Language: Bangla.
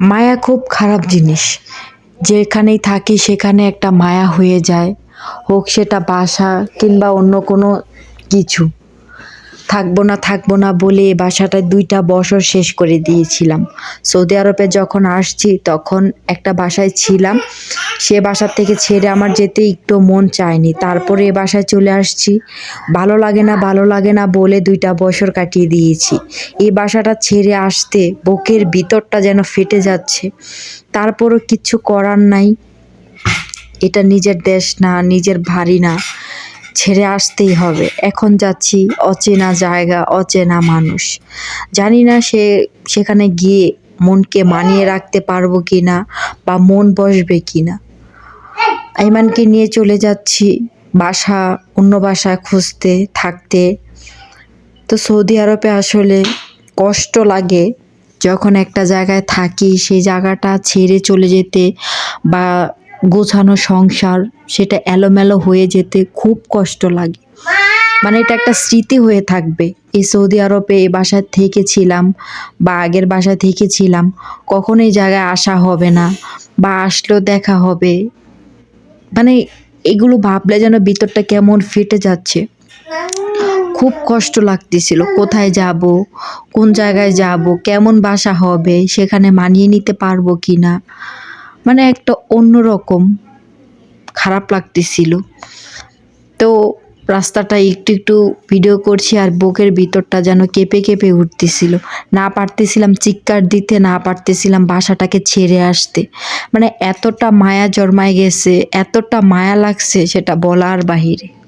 মায়া খুব খারাপ জিনিস। যেখানেই থাকি সেখানে একটা মায়া হয়ে যায়, হোক সেটা বাসা কিংবা অন্য কোনো কিছু। থাকবো না বলে এ বাসাটায় ২টা বছর শেষ করে দিয়েছিলাম। সৌদি আরবে যখন আসছি তখন একটা বাসায় ছিলাম। সে বাসার থেকে ছেড়ে আমার যেতে একটু মন চায়নি। তারপরে এ বাসায় চলে আসছি। ভালো লাগে না বলে ২টা বছর কাটিয়ে দিয়েছি। এই বাসাটা ছেড়ে আসতে বুকের ভিতরটা যেন ফেটে যাচ্ছে। তারপরও কিচ্ছু করার নাই। এটা নিজের দেশ না, নিজের বাড়ি না। ছেড়ে আসতেই হবে। এখন যাচ্ছি অচেনা জায়গা, অচেনা মানুষ। জানি না সেখানে গিয়ে মনকে মানিয়ে রাখতে পারবো কিনা বা মন বসবে কিনা। আইমানকে নিয়ে চলে যাচ্ছি অন্য বাসা খুঁজতে থাকতে। তো সৌদি আরবে আসলে কষ্ট লাগে যখন একটা জায়গায় থাকি সেই জায়গাটা ছেড়ে চলে যেতে, বা গোছানো সংসার সেটা এলোমেলো হয়ে যেতে খুব কষ্ট লাগে। মানে এটা একটা স্মৃতি হয়ে থাকবে। এই সৌদি আরবে এই বাসায় থেকেছিলাম বা আগের বাসায় থেকেছিলাম, কখনো এই জায়গায় আসা হবে না বা আসলেও দেখা হবে। মানে এগুলো ভাবলে যেন ভিতরটা কেমন ফেটে যাচ্ছে। খুব কষ্ট লাগতেছিল। কোথায় যাব, কোন জায়গায় যাব, কেমন বাসা হবে, সেখানে মানিয়ে নিতে পারবো কিনা। মানে একটা অন্যরকম খারাপ লাগতেছিল। তো রাস্তাটা একটু ভিডিও করছি আর বুকের ভিতরটা যেন কেঁপে উঠতেছিল। না পারতেছিলাম চিৎকার দিতে, না পারতেছিলাম বাসাটাকে ছেড়ে আসতে। মানে এতটা মায়া জন্মায় গেছে, এতটা মায়া লাগছে সেটা বলার বাহিরে।